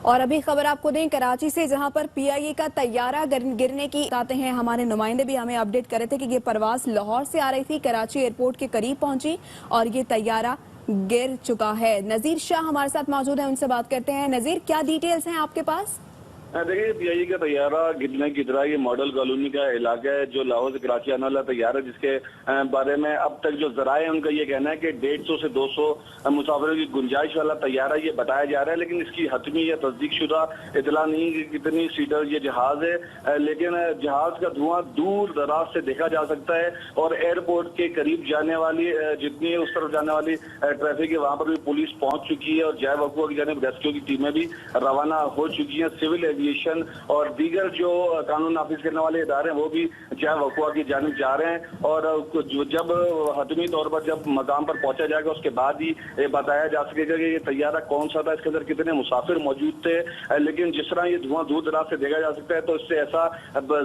और अभी खबर आपको दें कराची से, जहां पर पीआईए का तैयारा गिरने की आते हैं। हमारे नुमाइंदे भी हमें अपडेट कर रहे थे कि ये परवाज लाहौर से आ रही थी, कराची एयरपोर्ट के करीब पहुंची और ये तैयारा गिर चुका है। नजीर शाह हमारे साथ मौजूद है, उनसे बात करते हैं। नजीर, क्या डिटेल्स हैं आपके पास? देखिए, पीआईए का तैयारा गिरने की तरह ये मॉडल कॉलोनी का इलाका है जो लाहौर से कराची आने वाला तैयारा, जिसके बारे में अब तक जो जराए हैं उनका ये कहना है कि 150 से 200 मुसाफिरों की गुंजाइश वाला तैयारा ये बताया जा रहा है, लेकिन इसकी हतमी या तस्दीक शुदा इतला नहीं कि कितनी सीटर ये जहाज है। लेकिन जहाज का धुआं दूर दराज से देखा जा सकता है और एयरपोर्ट के करीब जाने वाली जितनी उस तरफ जाने वाली ट्रैफिक है वहां पर भी पुलिस पहुंच चुकी है और जय वकुआ की जानिब रेस्क्यू की टीमें भी रवाना हो चुकी हैं। सिविल एविएशन और दीगर जो कानून नाफिज करने वाले इदारे हैं वो भी जय वकुआ की जानिब जा रहे हैं और जब हतमी तौर पर जब मकाम पर पहुंचा जाएगा उसके बाद ही ये बताया जा सकेगा कि ये तैयारा कौन सा था, इसके अंदर कितने मुसाफिर मौजूद थे। लेकिन जिस तरह ये धुआं दूर दराज से देखा जा सकता है तो इससे ऐसा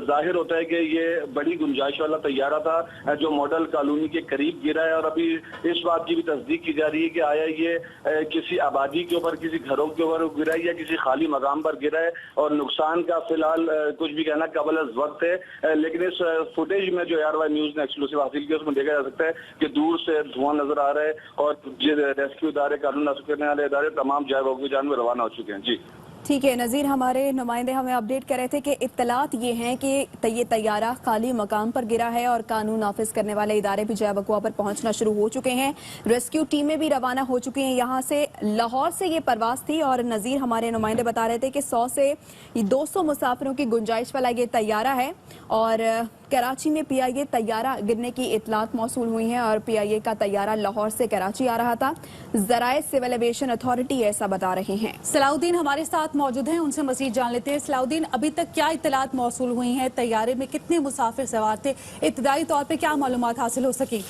जाहिर होता है कि ये बड़ी गुंजाइश वाला तैयारा था जो मॉडल कॉलोनी के करीब गिरा है। और अभी इस बात की भी तस्दीक की जा रही है कि आया ये किसी आबादी के ऊपर, किसी घरों के ऊपर गिरा है या किसी खाली मकाम पर गिरा है। और नुकसान का फिलहाल कुछ भी कहना कबल अज़ वक्त है, लेकिन इस फुटेज में जो ARY न्यूज ने एक्सक्लूसिव हासिल किया उसमें देखा जा सकता है कि दूर से धुआं नजर आ रहा है और रेस्क्यू इदारे, कानून नाफिज करने वाले इदारे तमाम जय वकुआ की जानिब रवाना हो चुके हैं। जी ठीक है नज़ीर, हमारे नुमाइंदे हमें अपडेट कर रहे थे कि इत्तलात ये हैं कि ये तैयारा खाली मकाम पर गिरा है और कानून नाफिज करने वाले इदारे भी जय वकुआ पर पहुंचना शुरू हो चुके हैं। रेस्क्यू टीमें भी रवाना हो चुकी हैं। यहाँ से लाहौर से ये परवाज थी और नज़ीर हमारे नुमाइंदे बता रहे थे कि 100 से 200 मुसाफिरों की गुंजाइश वाला ये तैयारा है और कराची में पीआईए तैयारा गिरने की इतलात मौसूल हुई हैं और पीआईए का तैयारा लाहौर से कराची आ रहा था। जराए सिविल एविएशन अथॉरिटी ऐसा बता रहे हैं। सलाउद्दीन हमारे साथ मौजूद हैं, उनसे मजीद जान लेते हैं। सलाउद्दीन, अभी तक क्या इतलात मौसूल हुई हैं? तैयारे में कितने मुसाफिर सवार थे? इब्तदाई तौर पर क्या मालूमात हासिल हो सकी?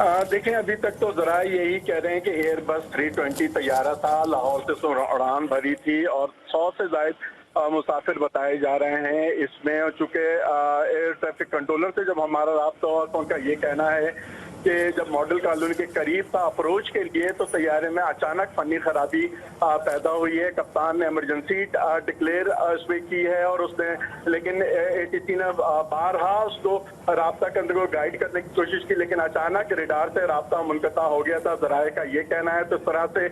देखें, अभी तक तो जरा यही कह रहे हैं कि एयरबस 320 तैयारा था, लाहौर से उड़ान भरी थी और 100 से ज्यादा मुसाफिर बताए जा रहे हैं इसमें। चूंकि एयर ट्रैफिक कंट्रोलर से जब हमारा राब्ता हुआ तो उनका ये कहना है कि जब मॉडल कॉलोनी के करीब था अप्रोच के लिए तो तैयारे में अचानक फनी खराबी पैदा हुई है। कप्तान ने इमरजेंसी डिक्लेयर इसमें की है और उसने, लेकिन ATC ने बारहा उसको राब्ता करने को गाइड करने की कोशिश की, लेकिन अचानक रेडार से राब्ता मुनक़ता हो गया था। जराए का ये कहना है। तो इस तरह से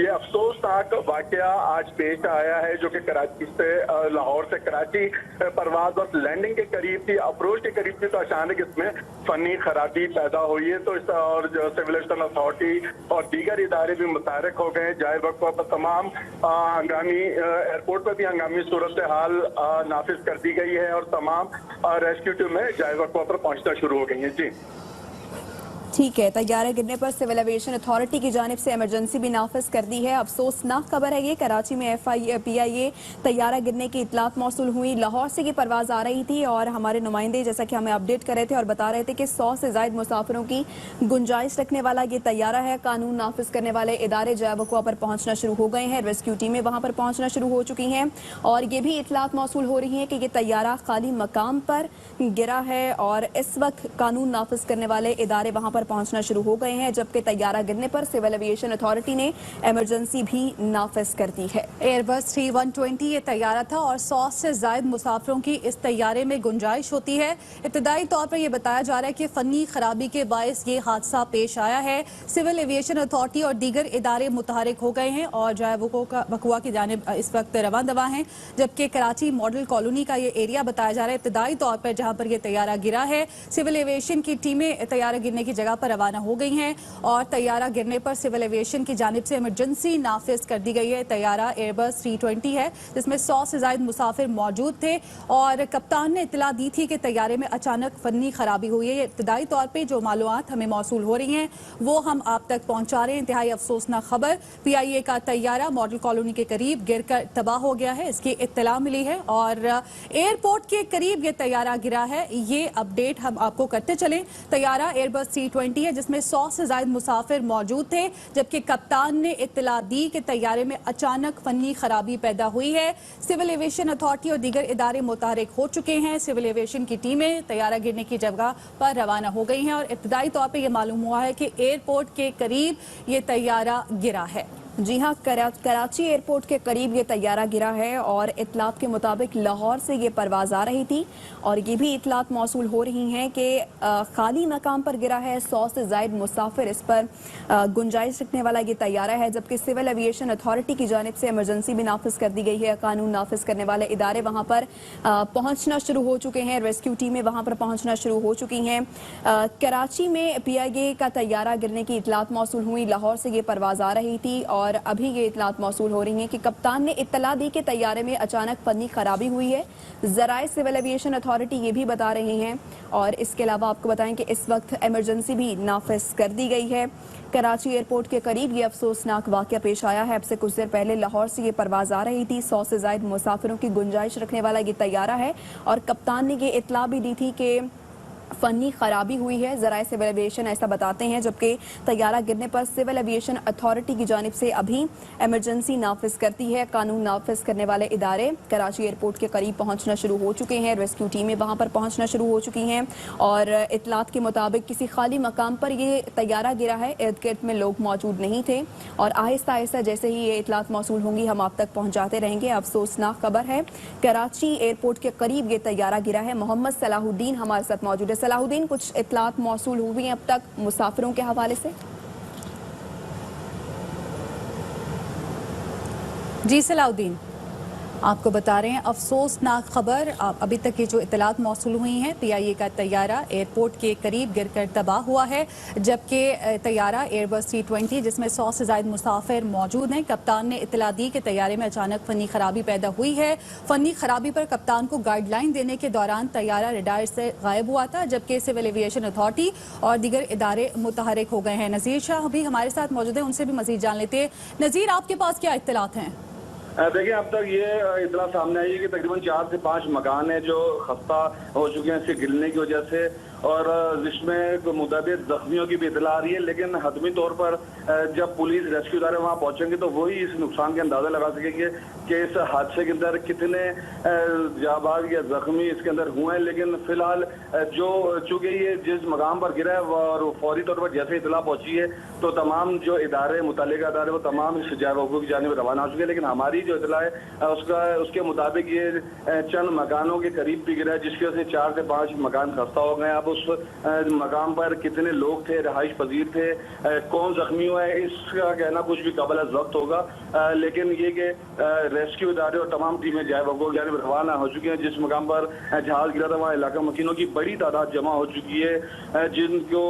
ये अफसोसनाक वाकया आज पेश आया है जो कि कराची से लाहौर से कराची परवाज और लैंडिंग के करीब थी, अप्रोच के करीब थी, तो अचानक इसमें फनी खराबी पैदा हुई है। तो इस और जो सिविल एविएशन अथॉरिटी और दीगर इदारे भी मुतहरक हो गए। जय वकुआ पर तमाम हंगामी एयरपोर्ट पर भी हंगामी सूरत हाल नाफिज कर दी गई है और तमाम रेस्क्यू टीमें जय वकुआ पर पहुंचना शुरू हो गई हैं। जी ठीक है, तैयारा गिरने पर सिविल एविएशन अथॉरिटी की जानिब से इमरजेंसी भी नाफिज कर दी है। अफसोसनाक खबर है ये, कराची में पीआईए तैयारा गिरने की इतलात मौसूल हुई। लाहौर से ये परवाज आ रही थी और हमारे नुमाइंदे जैसा कि हमें अपडेट कर रहे थे और बता रहे थे कि 100 से ज्यादा मुसाफिरों की गुंजाइश रखने वाला ये तैयारा है। कानून नाफिज करने वाले इदारे जय वकुआ पर पहुंचना शुरू हो गए हैं, रेस्क्यू टीमें वहां पर पहुंचना शुरू हो चुकी हैं और ये भी इतलात मौसूल हो रही है कि ये तैयारा खाली मकाम पर गिरा है और इस वक्त कानून नाफिज करने वाले इदारे वहां पर पहुंचना शुरू हो गए हैं, जबकि तैयारा गिरने पर सिविल एविएशन अथॉरिटी ने इमरजेंसी भी नाफिज कर दी है। एयरबस 320 ये तैयारा था और 100 से ज्यादा मुसाफिरों की इस तैयारे में गुंजाइश होती है। इब्तदाई तौर पर यह बताया जा रहा है कि फनी खराबी के बायस ये हादसा पेश आया है। सिविल एविएशन अथॉरिटी और दीगर इदारे मुतहरक हो गए हैं और जय वकुआ की जानिब इस वक्त रवां दवा हैं, जबकि कराची मॉडल कॉलोनी का ये एरिया बताया जा रहा है इब्तदाई तौर पर जहां पर यह तैयारा गिरा है। सिविल एविएशन की टीमें तैयारा गिरने की जगह पर रवाना हो गई हैं और तैयारा गिरने पर सिविल एविएशन की जानिब से इमरजेंसी नाफिज कर दी गई है। तैयारा एयरबस 320 है जिसमें 100 से ज्यादा मुसाफिर मौजूद थे और कप्तान ने इत्तला दी थी कि तैयारे में अचानक फनी खराबी हुई है। इब्तदाई तौर पर जो मालूमात हमें मौसूल हो रही हैं वो हम आप तक पहुंचा रहे हैं। इंतहाई अफसोसनाक खबर, पीआईए का तैयारा मॉडल कॉलोनी के करीब गिर कर तबाह हो गया है, इसकी इत्तला मिली है और एयरपोर्ट के करीब ये तैयारा गिरा है। ये अपडेट हम आपको करते चले। तैयारा एयरबस 320 है जिसमें 100 से ज्यादा मुसाफिर मौजूद थे, जबकि कप्तान ने इत्तला दी कि तैयारे में अचानक फनी खराबी पैदा हुई है। सिविल एविएशन अथॉरिटी और दीगर इदारे मुतहरक हो चुके हैं। सिविल एविएशन की टीमें तैयारा गिरने की जगह पर रवाना हो गई हैं और इब्तदाई तौर पर यह मालूम हुआ है कि एयरपोर्ट के करीब ये तैयारा गिरा है। जी हाँ, कराची एयरपोर्ट के करीब ये तैयारा गिरा है और इतलात के मुताबिक लाहौर से ये परवाज़ आ रही थी और ये भी इतलात मौसूल हो रही हैं कि खाली मकाम पर गिरा है। 100 से ज़ायद मुसाफिर इस पर गुंजाइश रखने वाला ये तैयारा है, जबकि सिविल एविएशन अथॉरिटी की जानिब से इमरजेंसी भी नाफिज कर दी गई है। कानून नाफिज करने वाले इदारे वहाँ पर पहुँचना शुरू हो चुके हैं, रेस्क्यू टीमें वहाँ पर पहुँचना शुरू हो चुकी हैं। कराची में PIA का तैयारा गिरने की इतलात मौसूल हुई, लाहौर से ये परवाज़ आ रही थी और अभी ये इतलात मौसूल हो रही हैं कि कप्तान ने इत्तला दी कि तैयारे में अचानक फनी खराबी हुई है। ज़राए सिविल एविएशन अथॉरिटी ये भी बता रहे हैं और इसके अलावा आपको बताएं कि इस वक्त इमरजेंसी भी नाफिज कर दी गई है। कराची एयरपोर्ट के करीब ये अफसोसनाक वाक़या पेश आया है। अब से कुछ देर पहले लाहौर से ये परवाज़ आ रही थी। 100 से ज़ायद मुसाफिरों की गुंजाइश रखने वाला ये तैयारा है और कप्तान ने ये इत्तला भी दी थी कि फनी खराबी हुई है। ज़राए सिविल एविएशन ऐसा बताते हैं, जबकि तैयारा गिरने पर सिविल एविएशन अथॉरिटी की जानिब से अभी इमरजेंसी नाफिज करती है। कानून नाफिज करने वाले इदारे कराची एयरपोर्ट के करीब पहुंचना शुरू हो चुके हैं, रेस्क्यू टीमें वहां पर पहुंचना शुरू हो चुकी हैं और इतलात के मुताबिक किसी खाली मकाम पर ये तैयारा गिरा है, इर्द गिर्द में लोग मौजूद नहीं थे और आहिस्ता आहिस्ता जैसे ही ये इतलात मौसूल होंगी हम आप तक पहुँचाते रहेंगे। अफसोसनाक खबर है, कराची एयरपोर्ट के करीब ये तैयारा गिरा है। मोहम्मद सलाहुद्दीन हमारे साथ मौजूद है। सलाहुद्दीन, कुछ इतलात मौसूल हुई हैं अब तक मुसाफिरों के हवाले से? जी सलाहुद्दीन, आपको बता रहे हैं अफसोसनाक खबर। अभी तक ये जो इतलात मौसूल हुई हैं, PIA का तैयारा एयरपोर्ट के करीब गिरकर तबाह हुआ है, जबकि तैयारा एयरबस 320 जिसमें 100 से ज़ायद मुसाफिर मौजूद हैं। कप्तान ने इतला दी कि तैयारे में अचानक फनी खराबी पैदा हुई है। फनी खराबी पर कप्तान को गाइडलाइन देने के दौरान तैयारा रडार से गायब हुआ था, जबकि सिविल एविएशन अथॉरिटी और दीगर इदारे मुतहरिक हो गए हैं। नज़ीर शाह अभी हमारे साथ मौजूद हैं, उनसे भी मज़ीद जान लेते हैं। नज़ीर, आपके पास क्या इत्तलात हैं? देखिए, अब तक ये इतना सामने आई है कि तकरीबन 4 से 5 मकान हैं जो खस्ता हो चुके हैं इसके गिरने की वजह से और जिसमें मुतअद्दिद जख्मियों की भी इतला आ रही है। लेकिन हतमी तौर पर जब पुलिस रेस्क्यू इदारे वहाँ पहुंचेंगे तो वही इस नुकसान का अंदाजा लगा सकेंगे कि इस हादसे के अंदर कितने जाबाज या जख्मी इसके अंदर हुए हैं। लेकिन फिलहाल जो चूंकि ये जिस मकाम पर गिरा है और फौरी तौर पर जैसे इतला पहुंची है तो तमाम जो इदारे मुतल्लिका इदारे वो तमाम इस जायवों की जानिब रवाना हो चुके हैं। लेकिन हमारी जो इतला है उसके मुताबिक ये चंद मकानों के करीब भी गिरा है, जिसकी वजह से 4 से 5 मकान खस्ता हो गए। अब उस मकाम पर कितने लोग थे, रहाइश पजीर थे, कौन जख्मी हुआ है, इसका कहना कुछ भी काबिल वक्त होगा। लेकिन ये कि रेस्क्यू इदारे और तमाम टीमें जाए वगैरह जानिब रवाना हो चुकी हैं। जिस मकाम पर जहाज गिरा था वहाँ इलाका मकीनों की बड़ी तादाद जमा हो चुकी है, जिनको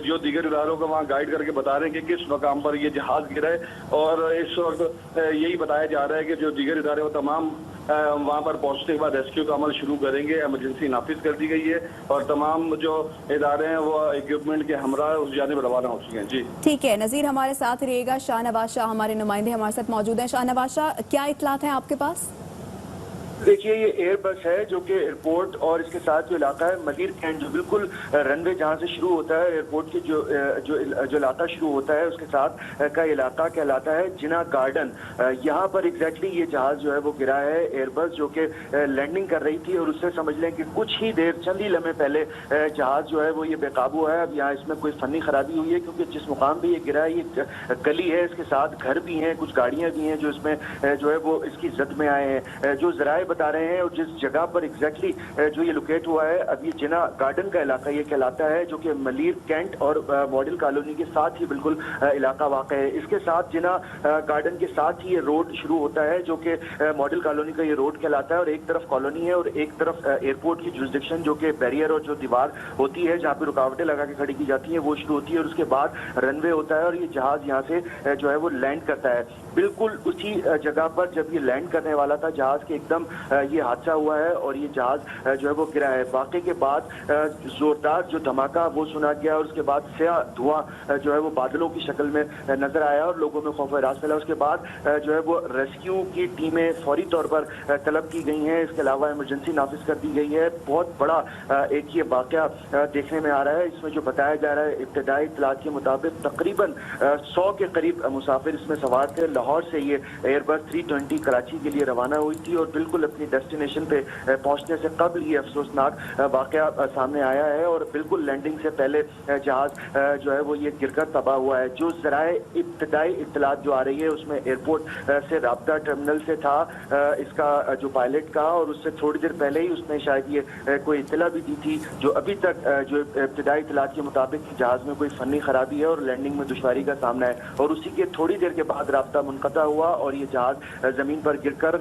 जो दीगर इदारों को वहाँ गाइड करके बता रहे हैं कि किस मकाम पर ये जहाज गिरा है। और इस वक्त यही बताया जा रहा है कि जो दीगर इदारे वो तमाम वहाँ पर पहुंचने के बाद रेस्क्यू का अमल शुरू करेंगे। इमरजेंसी नाफिज कर दी गई है और तमाम जो इदारे हैं वो इक्विपमेंट के हमरा उस जानिब रवाना हो चुके हैं। जी ठीक है नज़ीर, हमारे साथ रहिएगा। शाहनवाज शाह हमारे नुमाइंदे हमारे साथ मौजूद हैं। शाहनवाज शाह, क्या इतलात है आपके पास? देखिए, ये एयरबस है जो कि एयरपोर्ट और इसके साथ जो इलाका है मलीर कैंट, जो बिल्कुल रनवे जहाँ से शुरू होता है एयरपोर्ट के जो इलाका शुरू होता है उसके साथ का इलाका कहलाता है जिना गार्डन। यहाँ पर एग्जैक्टली ये जहाज जो है वो गिरा है, एयरबस जो कि लैंडिंग कर रही थी और उससे समझ लें कि कुछ ही देर चंद ही लम्हे पहले जहाज जो है वो ये बेकाबू है। अब यहाँ इसमें कोई फनी खराबी हुई है क्योंकि जिस मुकाम पे ये गिरा है ये गली है, इसके साथ घर भी हैं, कुछ गाड़ियाँ भी हैं जो इसमें जो है वो इसकी जद में आए हैं। जो जराए बता रहे हैं और जिस जगह पर एग्जैक्टली जो ये लोकेट हुआ है अब ये जिना गार्डन का इलाका ये कहलाता है, जो कि मलीर कैंट और मॉडल कॉलोनी के साथ ही बिल्कुल इलाका वाक़ है। इसके साथ जिना गार्डन के साथ ही ये रोड शुरू होता है जो कि मॉडल कॉलोनी का ये रोड कहलाता है और एक तरफ कॉलोनी है और एक तरफ एयरपोर्ट की जुरिसडिक्शन जो कि बैरियर और जो दीवार होती है जहाँ पे रुकावटें लगा के खड़ी की जाती हैं वो शुरू होती है और उसके बाद रनवे होता है और ये जहाज यहाँ से जो है वो लैंड करता है। बिल्कुल उसी जगह पर जब ये लैंड करने वाला था जहाज के एकदम ये हादसा हुआ है और ये जहाज जो है वो गिरा है। वाक़े के बाद जोरदार जो धमाका वो सुना गया और उसके बाद स्याह धुआं जो है वो बादलों की शक्ल में नजर आया और लोगों में खौफ हरास फैला। उसके बाद जो है वो रेस्क्यू की टीमें फौरी तौर पर तलब की गई हैं। इसके अलावा इमरजेंसी नाफिज कर दी गई है। बहुत बड़ा एक ये वाक़या देखने में आ रहा है। इसमें जो बताया जा रहा है इब्तदाई इत्तलात के मुताबिक तकरीबन 100 के करीब मुसाफिर इसमें सवार थे। लाहौर से ये एयरबस 320 कराची के लिए रवाना हुई थी और बिल्कुल अपनी डेस्टिनेशन पे पहुंचने से कबल ये अफसोसनाक वाकया सामने आया है और बिल्कुल लैंडिंग से पहले जहाज जो है वो ये गिरकर तबाह हुआ है। जो ज़राए इब्तदाई इत्तलात जो आ रही है उसमें एयरपोर्ट से राब्ता टर्मिनल से था इसका जो पायलट का, और उससे थोड़ी देर पहले ही उसने शायद ये कोई इत्तला भी दी थी जो अभी तक जो इब्तदाई इत्तलात के मुताबिक जहाज में कोई फनी खराबी है और लैंडिंग में दुश्वारी का सामना है, और उसी के थोड़ी देर के बाद राब्ता मुनक़ता हुआ और ये जहाज ज़मीन पर गिरकर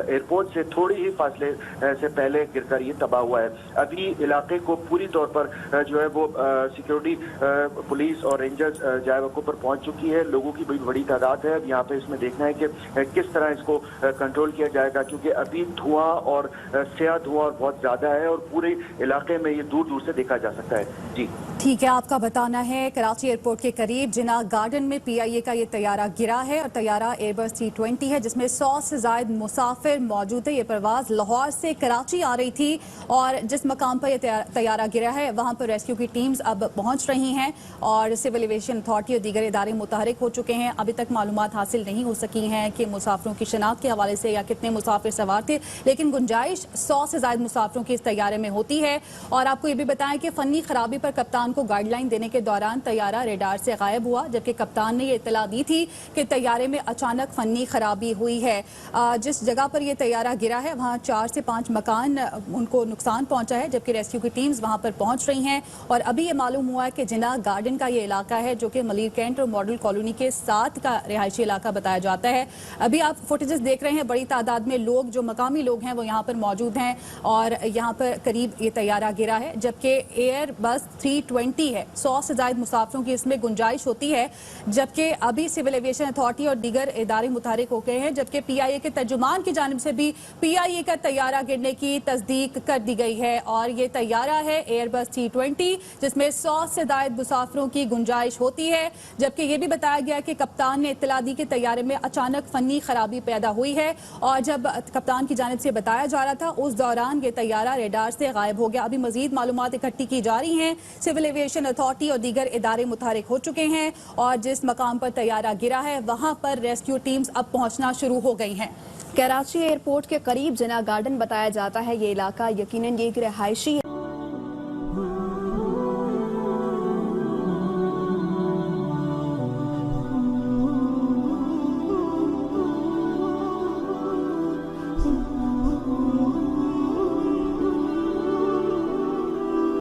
एयरपोर्ट से थोड़ी ही फासले से पहले गिरकर ये तबाह हुआ है। अभी इलाके को पूरी तौर पर जो है वो सिक्योरिटी पुलिस और रेंजर्स जाए वक़्त पर पहुंच चुकी है। लोगों की बड़ी तादाद है। अब यहाँ पे इसमें देखना है कि किस तरह इसको कंट्रोल किया जाएगा, क्योंकि अभी धुआं और स्याह धुआं और बहुत ज़्यादा है और पूरे इलाके में ये दूर दूर से देखा जा सकता है। जी ठीक है, आपका बताना है कराची एयरपोर्ट के करीब जिना गार्डन में PIA का ये तैयारा गिरा है और तैयारा एयरबस 320 है जिसमें 100 से ज़ायद मुसाफिर मौजूद है। ये परवाज़ लाहौर से कराची आ रही थी और जिस मकाम पर यह तैयारा गिरा है वहाँ पर रेस्क्यू की टीम्स अब पहुँच रही हैं और सिविल एविएशन अथॉरिटी और दीगर इदारे मुतहरिक हो चुके हैं। अभी तक मालूमात हासिल नहीं हो सकी हैं कि मुसाफिरों की शनाख्त के हवाले से या कितने मुसाफिर सवार थे, लेकिन गुंजाइश 100 से ज़ायद मुसाफिरों की इस तैयारे में होती है। और आपको ये भी बताएं कि फ़नी खराबी पर कप्तान को गाइडलाइन देने के दौरान तैयारा रेडार से गायब हुआ, जबकि कप्तान ने ये इत्तला दी थी कि तैयारे में अचानक फनी खराबी हुई है। जिस जगह पर यह तैयारा गिरा है वहाँ 4 से 5 मकान उनको नुकसान पहुंचा है, जबकि रेस्क्यू की टीम्स वहाँ पर पहुंच रही हैं। और अभी ये मालूम हुआ है कि जिना गार्डन का ये इलाका है जो कि मलिर कैंट और मॉडल कॉलोनी के साथ का रिहायशी इलाका बताया जाता है। अभी आप फुटेजेस देख रहे हैं, बड़ी तादाद में लोग जो मकामी लोग हैं वो यहाँ पर मौजूद हैं और यहाँ पर करीब ये तैयारा गिरा है, जबकि एयर बस 320 है। 100 से ज़ायद मुसाफिरों की इसमें गुंजाइश होती है, जबकि अभी सिविल एविएशन अथॉरिटी और दीगर इदारे मुतहरिक हो गए हैं, जबकि PIA के तर्जुमान की जानिब से भी PIA का तैयारा गिरने की तस्दीक कर दी गई है। और ये तैयारा है एयरबस 320 जिसमें 100 से ज़ायद मुसाफिरों की गुंजाइश होती है, जबकि ये भी बताया गया कि कप्तान ने इत्तला दी कि तैयारे में अचानक फनी खराबी पैदा हुई है और जब कप्तान की जानिब से बताया जा रहा था उस दौरान ये तैयारा रेडार से गायब हो गया। अभी मजीद मालूमात इकट्ठी की जा रही हैं। सिविल एविएशन अथॉरिटी और दीगर इदारे मुतहरिक हो चुके हैं और जिस मकाम पर तैयारा गिरा है वहाँ पर रेस्क्यू टीम्स अब पहुँचना शुरू हो गई हैं। कराची एयरपोर्ट के करीब जिना गार्डन बताया जाता है ये इलाका यकीनन ये एक रिहायशी